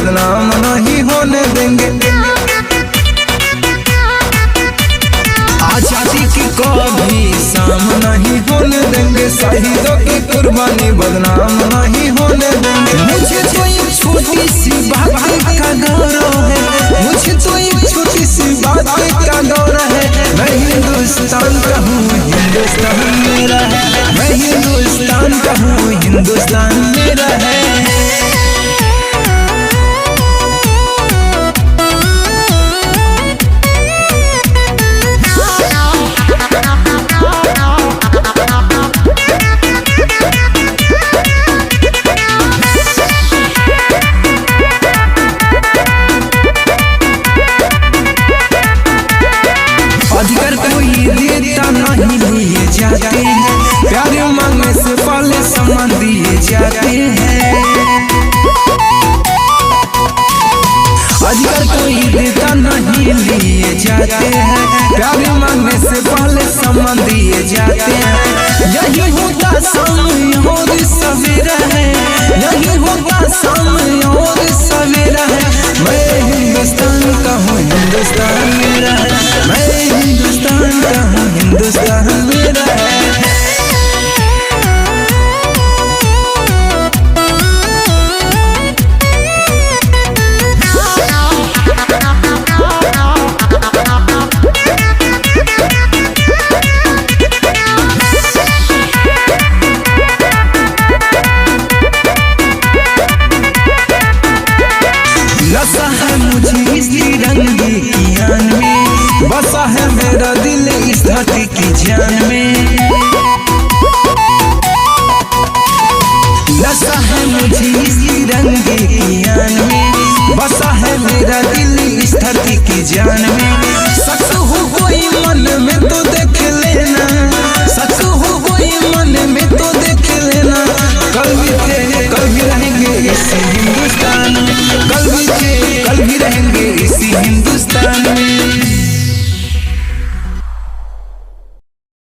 बदनाम नहीं होने देंगे। आजादी की कभी शाम नहीं होने देंगे, शहीदों की कुर्बानी बदनाम नहीं होने देंगे। मुझे तो एक छोटी सी बात का गौरव है, मुझे तो एक छोटी सी बात का गौरव है। मैं हिंदुस्तान का हूँ, हिंदुस्तान मेरा है। मैं हिंदुस्तान का हूँ, हिंदुस्तान मेरा है। अधिकार कोई देता नहीं लिए जाते हैं, प्यार मांगने से पहले सम्मान दिए जाते हैं। अधिकार कोई देता नहीं लिए जाते हैं, प्यार मांगने से पहले सम्मान दिए जाते हैं। यही होता समय और सवेरा है, यही होता समय और सवेरा है। मैं हिंदुस्तान का हूँ, हिंदुस्तान मेरा है। मैं हिंदुस्तान का हूँ, हिंदुस्तान मेरा है। नशा है मुझे इस तिरंगे की आन में, बसा है मेरा दिल इस धरती की जान में। नशा है मुझे इस तिरंगे की आन में, बसा है मेरा दिल इस धरती की जान में। शक हो कोई मन में तो